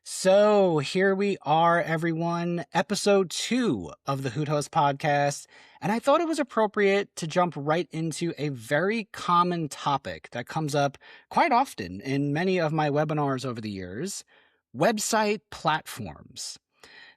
So here we are, everyone, episode 2 of the Hoot podcast. And I thought it was appropriate to jump right into a very common topic that comes up quite often in many of my webinars over the years: website platforms.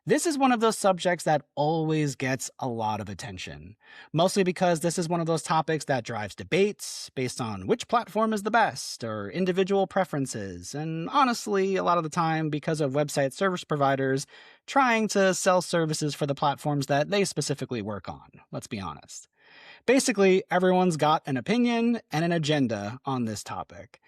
This is one of those subjects that always gets a lot of attention, mostly because this is one of those topics that drives debates based on which platform is the best or individual preferences, and honestly, a lot of the time because of website service providers trying to sell services for the platforms that they specifically work on, let's be honest. Basically, everyone's got an opinion and an agenda on this topic.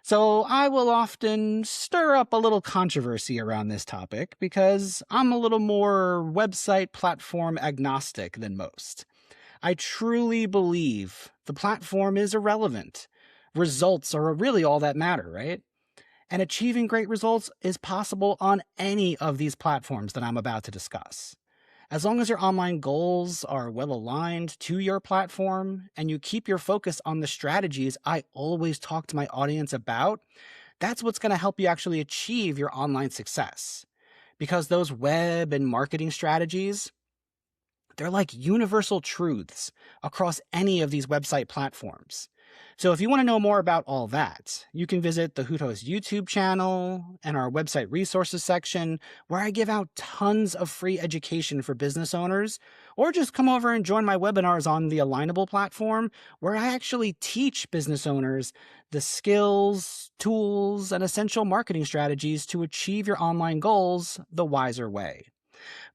So I will often stir up a little controversy around this topic because I'm a little more website platform agnostic than most. I truly believe the platform is irrelevant. Results are really all that matter, right? And achieving great results is possible on any of these platforms that I'm about to discuss. As long as your online goals are well aligned to your platform and you keep your focus on the strategies I always talk to my audience about, that's what's going to help you actually achieve your online success. Because those web and marketing strategies, they're like universal truths across any of these website platforms. So if you want to know more about all that, you can visit the Hoot YouTube channel and our website resources section, where I give out tons of free education for business owners, or just come over and join my webinars on the Alignable platform, where I actually teach business owners the skills, tools, and essential marketing strategies to achieve your online goals the wiser way.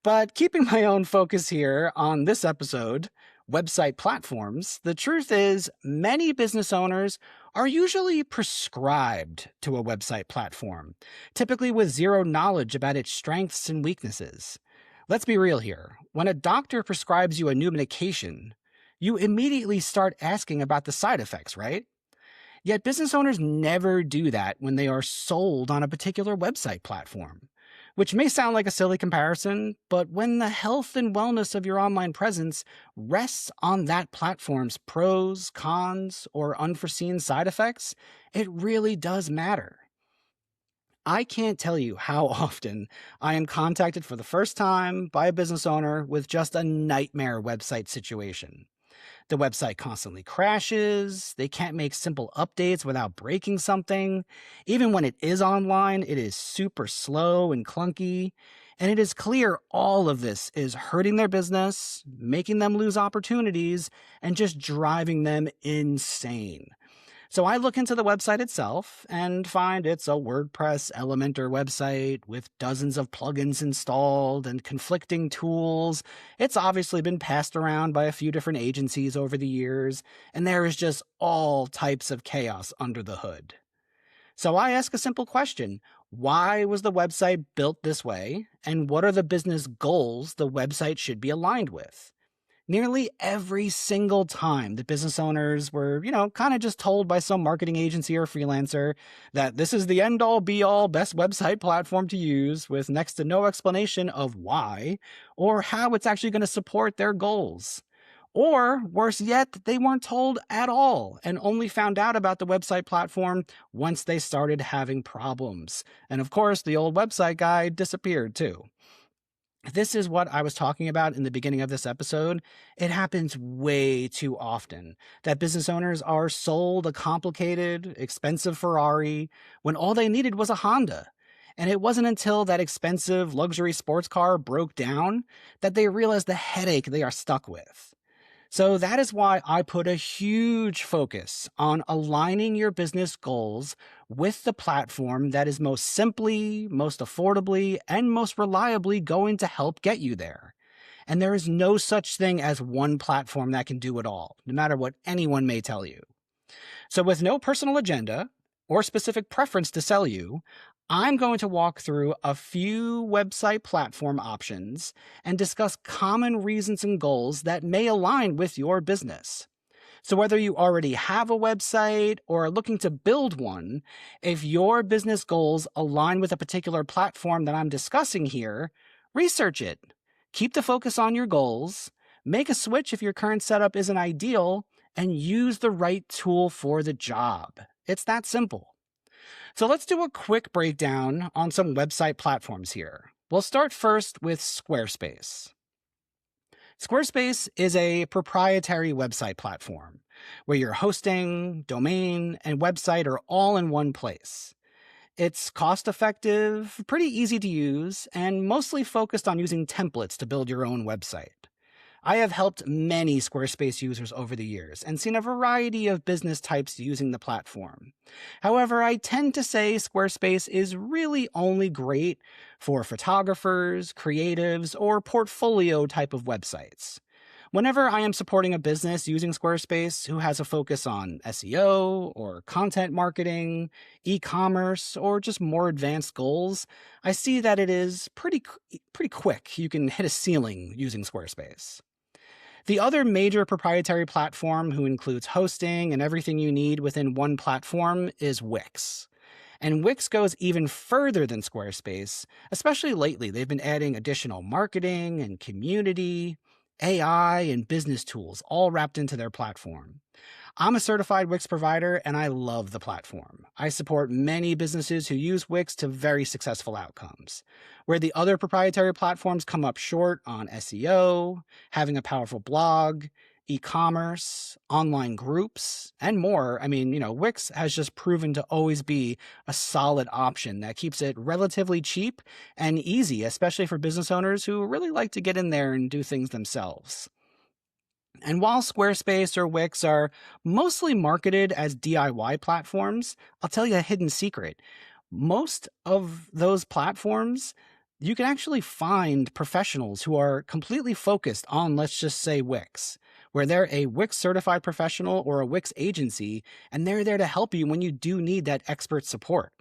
But keeping my own focus here on this episode, website platforms, the truth is many business owners are usually prescribed to a website platform, typically with zero knowledge about its strengths and weaknesses. Let's be real here. When a doctor prescribes you a new medication, you immediately start asking about the side effects, right? Yet business owners never do that when they are sold on a particular website platform. Which may sound like a silly comparison, but when the health and wellness of your online presence rests on that platform's pros, cons, or unforeseen side effects, it really does matter. I can't tell you how often I am contacted for the first time by a business owner with just a nightmare website situation. The website constantly crashes. They can't make simple updates without breaking something. Even when it is online, it is super slow and clunky. And it is clear all of this is hurting their business, making them lose opportunities, and just driving them insane. So I look into the website itself and find it's a WordPress Elementor website with dozens of plugins installed and conflicting tools. It's obviously been passed around by a few different agencies over the years, and there is just all types of chaos under the hood. So I ask a simple question: why was the website built this way, and what are the business goals the website should be aligned with? Nearly every single time the business owners were, kind of just told by some marketing agency or freelancer that this is the end all be all best website platform to use, with next to no explanation of why or how it's actually going to support their goals. Or worse yet, they weren't told at all and only found out about the website platform once they started having problems. And of course, the old website guy disappeared too. This is what I was talking about in the beginning of this episode. It happens way too often that business owners are sold a complicated, expensive Ferrari when all they needed was a Honda. And it wasn't until that expensive luxury sports car broke down that they realized the headache they are stuck with. So that is why I put a huge focus on aligning your business goals with the platform that is most simply, most affordably, and most reliably going to help get you there. And there is no such thing as one platform that can do it all, no matter what anyone may tell you. So with no personal agenda or specific preference to sell you, I'm going to walk through a few website platform options and discuss common reasons and goals that may align with your business. So whether you already have a website or are looking to build one, if your business goals align with a particular platform that I'm discussing here, research it. Keep the focus on your goals, make a switch if your current setup isn't ideal, and use the right tool for the job. It's that simple. So let's do a quick breakdown on some website platforms here. We'll start first with Squarespace. Squarespace is a proprietary website platform where your hosting, domain, and website are all in one place. It's cost effective, pretty easy to use, and mostly focused on using templates to build your own website. I have helped many Squarespace users over the years and seen a variety of business types using the platform. However, I tend to say Squarespace is really only great for photographers, creatives, or portfolio type of websites. Whenever I am supporting a business using Squarespace who has a focus on SEO or content marketing, e-commerce, or just more advanced goals, I see that it is pretty quick. You can hit a ceiling using Squarespace. The other major proprietary platform who includes hosting and everything you need within one platform is Wix. And Wix goes even further than Squarespace, especially lately. They've been adding additional marketing and community, AI, and business tools all wrapped into their platform. I'm a certified Wix provider and I love the platform. I support many businesses who use Wix to very successful outcomes. Where the other proprietary platforms come up short on SEO, having a powerful blog, e-commerce, online groups, and more, Wix has just proven to always be a solid option that keeps it relatively cheap and easy, especially for business owners who really like to get in there and do things themselves. And while Squarespace or Wix are mostly marketed as DIY platforms, I'll tell you a hidden secret. Most of those platforms, you can actually find professionals who are completely focused on, let's just say, Wix, where they're a Wix certified professional or a Wix agency, and they're there to help you when you do need that expert support.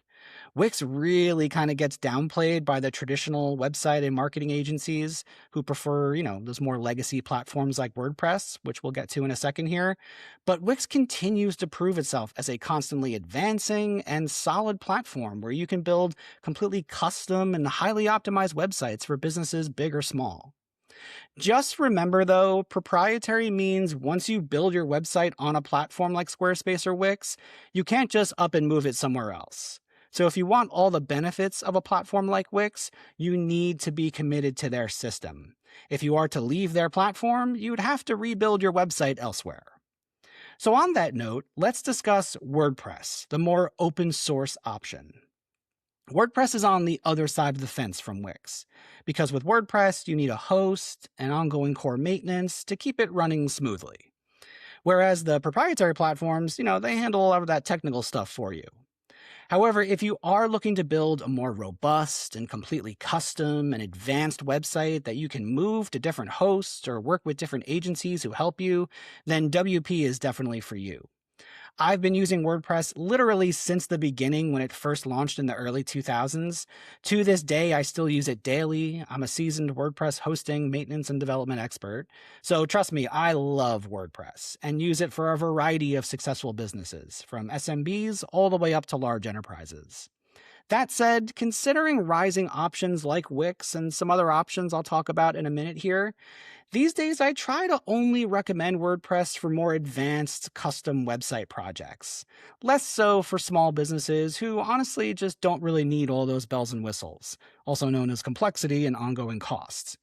Wix really kind of gets downplayed by the traditional website and marketing agencies who prefer, those more legacy platforms like WordPress, which we'll get to in a second here. But Wix continues to prove itself as a constantly advancing and solid platform where you can build completely custom and highly optimized websites for businesses big or small. Just remember though, proprietary means once you build your website on a platform like Squarespace or Wix, you can't just up and move it somewhere else. So if you want all the benefits of a platform like Wix, you need to be committed to their system. If you are to leave their platform, you'd have to rebuild your website elsewhere. So on that note, let's discuss WordPress, the more open source option. WordPress is on the other side of the fence from Wix, because with WordPress, you need a host and ongoing core maintenance to keep it running smoothly. Whereas the proprietary platforms, they handle all of that technical stuff for you. However, if you are looking to build a more robust and completely custom and advanced website that you can move to different hosts or work with different agencies who help you, then WP is definitely for you. I've been using WordPress literally since the beginning when it first launched in the early 2000s. To this day, I still use it daily. I'm a seasoned WordPress hosting, maintenance, and development expert. So trust me, I love WordPress and use it for a variety of successful businesses, from SMBs all the way up to large enterprises. That said, considering rising options like Wix and some other options I'll talk about in a minute here, these days I try to only recommend WordPress for more advanced custom website projects, less so for small businesses who honestly just don't really need all those bells and whistles, also known as complexity and ongoing costs.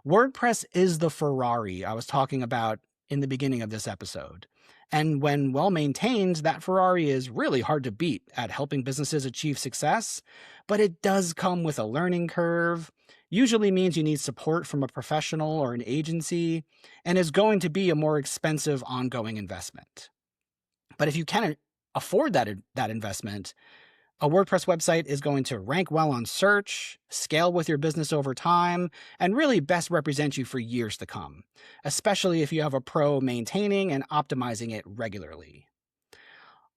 WordPress is the Ferrari I was talking about in the beginning of this episode. And when well maintained, that Ferrari is really hard to beat at helping businesses achieve success, but it does come with a learning curve, usually means you need support from a professional or an agency, and is going to be a more expensive ongoing investment. But if you can afford that investment, a WordPress website is going to rank well on search, scale with your business over time, and really best represent you for years to come, especially if you have a pro maintaining and optimizing it regularly.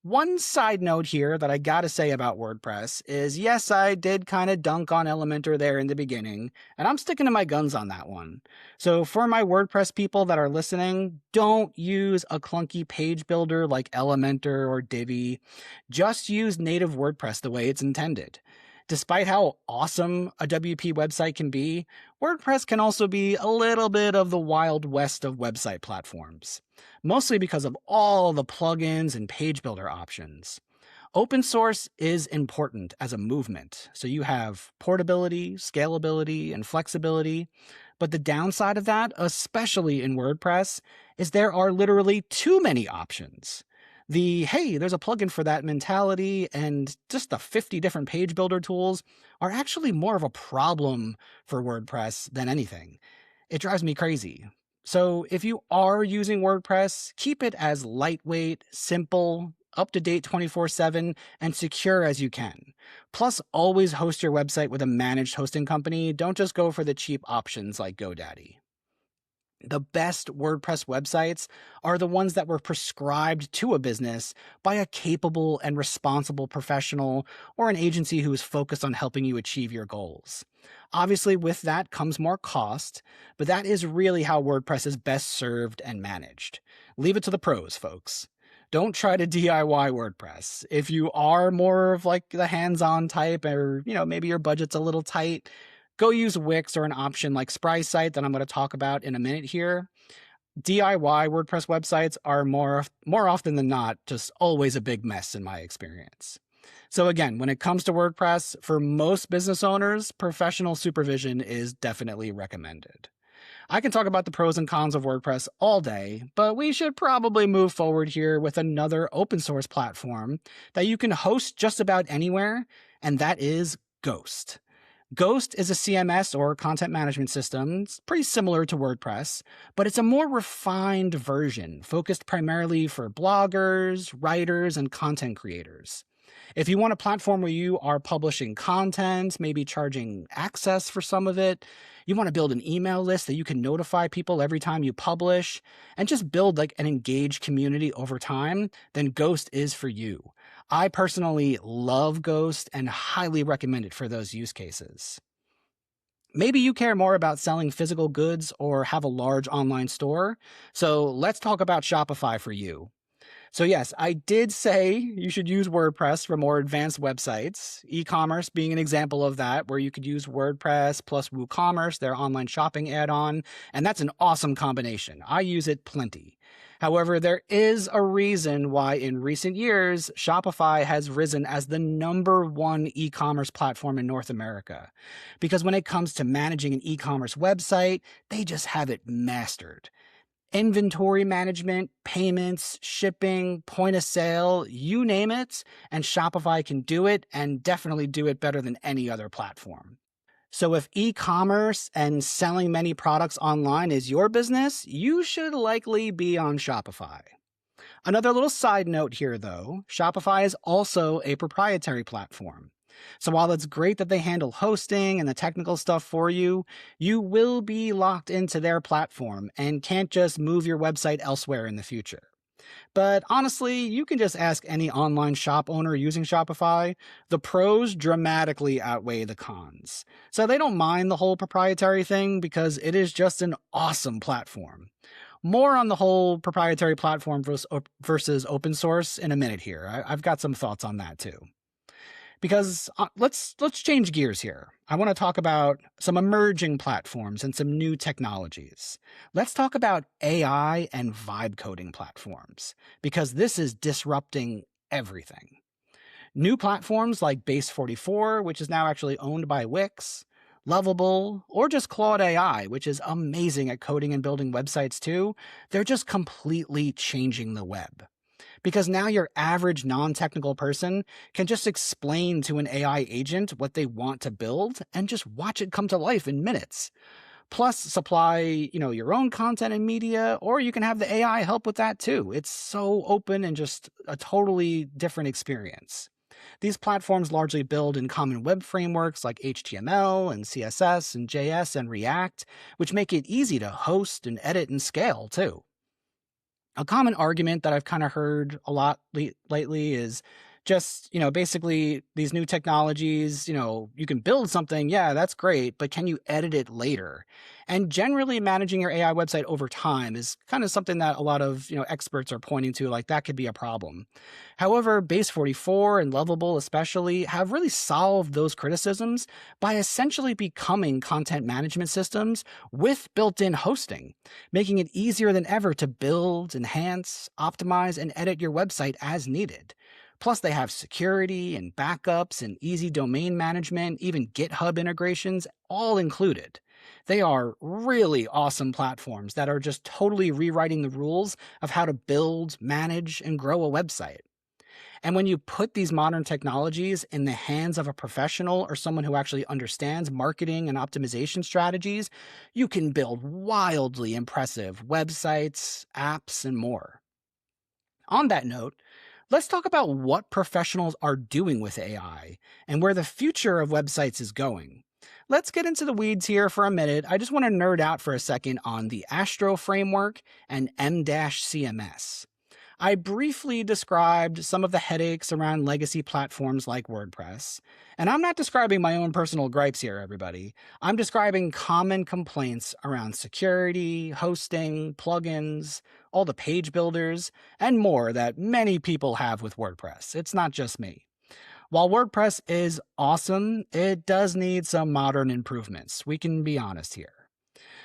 One side note here that I gotta say about WordPress is yes, I did kind of dunk on Elementor there in the beginning, and I'm sticking to my guns on that one. So for my WordPress people that are listening, don't use a clunky page builder like Elementor or Divi. Just use native WordPress the way it's intended. Despite how awesome a WP website can be, WordPress can also be a little bit of the wild west of website platforms, mostly because of all the plugins and page builder options. Open source is important as a movement. So you have portability, scalability, and flexibility. But the downside of that, especially in WordPress, is there are literally too many options. Hey, there's a plugin for that mentality, and just the 50 different page builder tools are actually more of a problem for WordPress than anything. It drives me crazy. So if you are using WordPress, keep it as lightweight, simple, up to date 24/7, and secure as you can. Plus, always host your website with a managed hosting company. Don't just go for the cheap options like GoDaddy. The best WordPress websites are the ones that were prescribed to a business by a capable and responsible professional or an agency who is focused on helping you achieve your goals. Obviously, with that comes more cost, but that is really how WordPress is best served and managed. Leave it to the pros, folks. Don't try to DIY WordPress. If you are more of like the hands-on type, or maybe your budget's a little tight, go use Wix or an option like SprySite that I'm going to talk about in a minute here. DIY WordPress websites are more often than not just always a big mess in my experience. So again, when it comes to WordPress, for most business owners, professional supervision is definitely recommended. I can talk about the pros and cons of WordPress all day, but we should probably move forward here with another open source platform that you can host just about anywhere, and that is Ghost. Ghost is a CMS or content management system. It's pretty similar to WordPress, but it's a more refined version focused primarily for bloggers, writers, and content creators. If you want a platform where you are publishing content, maybe charging access for some of it, you want to build an email list that you can notify people every time you publish, and just build like an engaged community over time, then Ghost is for you. I personally love Ghost and highly recommend it for those use cases. Maybe you care more about selling physical goods or have a large online store, so let's talk about Shopify for you. So yes, I did say you should use WordPress for more advanced websites, e-commerce being an example of that, where you could use WordPress plus WooCommerce, their online shopping add-on, and that's an awesome combination. I use it plenty. However, there is a reason why in recent years, Shopify has risen as the #1 e-commerce platform in North America. Because when it comes to managing an e-commerce website, they just have it mastered. Inventory management, payments, shipping, point of sale, you name it, and Shopify can do it, and definitely do it better than any other platform. So if e-commerce and selling many products online is your business, you should likely be on Shopify. Another little side note here, though, Shopify is also a proprietary platform. So while it's great that they handle hosting and the technical stuff for you, you will be locked into their platform and can't just move your website elsewhere in the future. But honestly, you can just ask any online shop owner using Shopify. The pros dramatically outweigh the cons. So they don't mind the whole proprietary thing because it is just an awesome platform. More on the whole proprietary platform versus open source in a minute here. I've got some thoughts on that too. Because let's change gears here. I want to talk about some emerging platforms and some new technologies. Let's talk about AI and vibe coding platforms, because this is disrupting everything. New platforms like Base44, which is now actually owned by Wix, Lovable, or just Claude AI, which is amazing at coding and building websites too, they're just completely changing the web. Because now your average non-technical person can just explain to an AI agent what they want to build and just watch it come to life in minutes. Plus supply, your own content and media, or you can have the AI help with that too. It's so open and just a totally different experience. These platforms largely build in common web frameworks like HTML and CSS and JS and React, which make it easy to host and edit and scale too. A common argument that I've kind of heard a lot lately is just, basically these new technologies, you can build something, yeah, that's great, but can you edit it later? And generally managing your AI website over time is kind of something that a lot of, experts are pointing to, like that could be a problem. However, Base44 and Lovable especially have really solved those criticisms by essentially becoming content management systems with built-in hosting, making it easier than ever to build, enhance, optimize, and edit your website as needed. Plus, they have security and backups and easy domain management, even GitHub integrations, all included. They are really awesome platforms that are just totally rewriting the rules of how to build, manage, and grow a website. And when you put these modern technologies in the hands of a professional or someone who actually understands marketing and optimization strategies, you can build wildly impressive websites, apps, and more. On that note, let's talk about what professionals are doing with AI and where the future of websites is going. Let's get into the weeds here for a minute. I just want to nerd out for a second on the Astro framework and EmDash CMS. I briefly described some of the headaches around legacy platforms like WordPress. And I'm not describing my own personal gripes here, everybody. I'm describing common complaints around security, hosting, plugins, all the page builders, and more that many people have with WordPress. It's not just me. While WordPress is awesome, it does need some modern improvements. We can be honest here.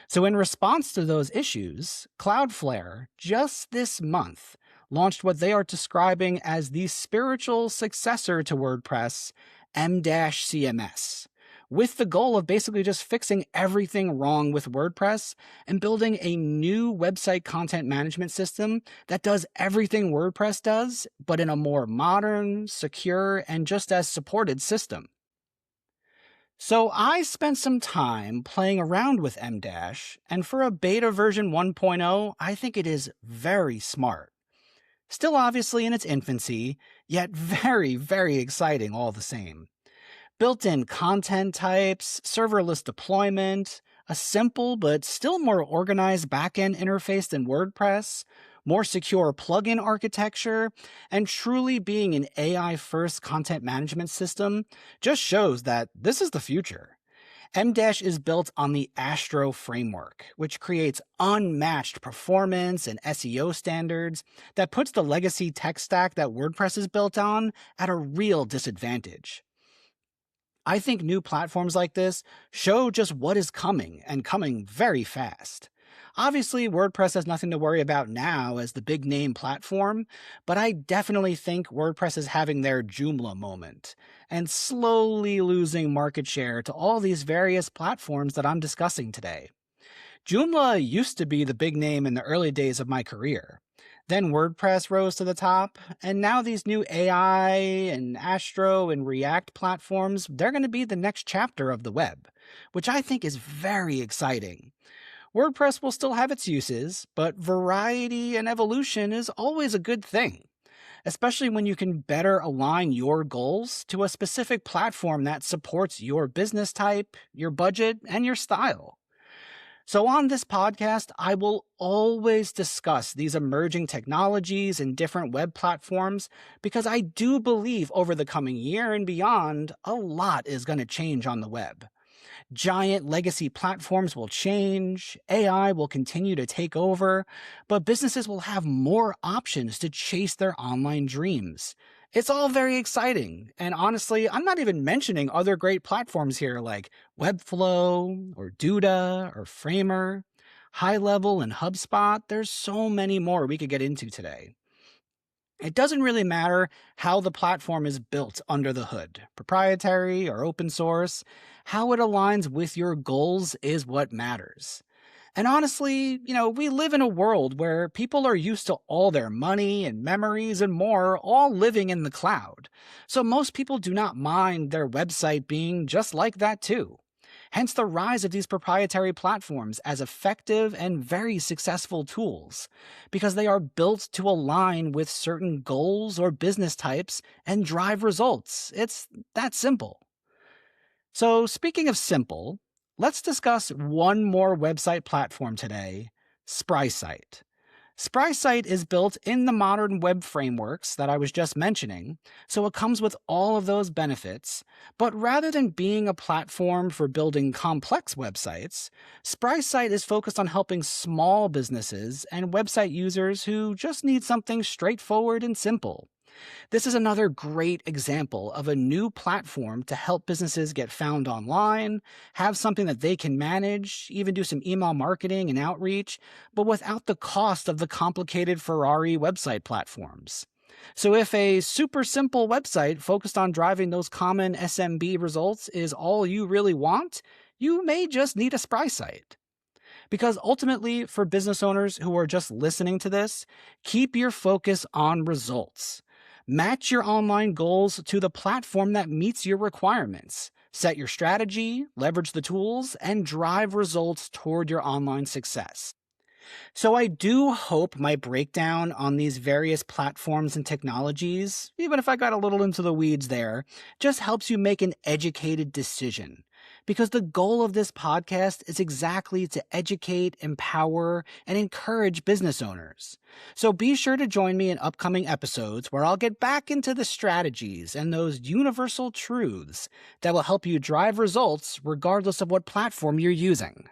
So, in response to those issues, Cloudflare, just this month, launched what they are describing as the spiritual successor to WordPress, EmDash CMS, with the goal of basically just fixing everything wrong with WordPress and building a new website content management system that does everything WordPress does, but in a more modern, secure, and just as supported system. So I spent some time playing around with EmDash, and for a beta version 1.0, I think it is very smart. Still obviously in its infancy, yet very, very exciting all the same. Built-in content types, serverless deployment, a simple but still more organized backend interface than WordPress, more secure plugin architecture, and truly being an AI-first content management system just shows that this is the future. EmDash is built on the Astro framework, which creates unmatched performance and SEO standards that puts the legacy tech stack that WordPress is built on at a real disadvantage. I think new platforms like this show just what is coming, and coming very fast. Obviously, WordPress has nothing to worry about now as the big name platform, but I definitely think WordPress is having their Joomla moment and slowly losing market share to all these various platforms that I'm discussing today. Joomla used to be the big name in the early days of my career. Then WordPress rose to the top, and now these new AI and Astro and React platforms, they're going to be the next chapter of the web, which I think is very exciting. WordPress will still have its uses, but variety and evolution is always a good thing, especially when you can better align your goals to a specific platform that supports your business type, your budget, and your style. So, on this podcast, I will always discuss these emerging technologies and different web platforms because I do believe over the coming year and beyond, a lot is going to change on the web. Giant legacy platforms will change, AI will continue to take over, but businesses will have more options to chase their online dreams. It's all very exciting, and honestly, I'm not even mentioning other great platforms here like Webflow, or Duda, or Framer, High Level, and HubSpot. There's so many more we could get into today. It doesn't really matter how the platform is built under the hood, proprietary or open source. How it aligns with your goals is what matters. And honestly, we live in a world where people are used to all their money and memories and more all living in the cloud. So most people do not mind their website being just like that too. Hence the rise of these proprietary platforms as effective and very successful tools, because they are built to align with certain goals or business types and drive results. It's that simple. So, speaking of simple, let's discuss one more website platform today, SprySite. SprySite is built in the modern web frameworks that I was just mentioning, so it comes with all of those benefits. But rather than being a platform for building complex websites, SprySite is focused on helping small businesses and website users who just need something straightforward and simple. This is another great example of a new platform to help businesses get found online, have something that they can manage, even do some email marketing and outreach, but without the cost of the complicated Ferrari website platforms. So if a super simple website focused on driving those common SMB results is all you really want, you may just need a spry site. Because ultimately, for business owners who are just listening to this, keep your focus on results. Match your online goals to the platform that meets your requirements. Set your strategy, leverage the tools, and drive results toward your online success. So, I do hope my breakdown on these various platforms and technologies, even if I got a little into the weeds there, just helps you make an educated decision. Because the goal of this podcast is exactly to educate, empower, and encourage business owners. So be sure to join me in upcoming episodes where I'll get back into the strategies and those universal truths that will help you drive results regardless of what platform you're using.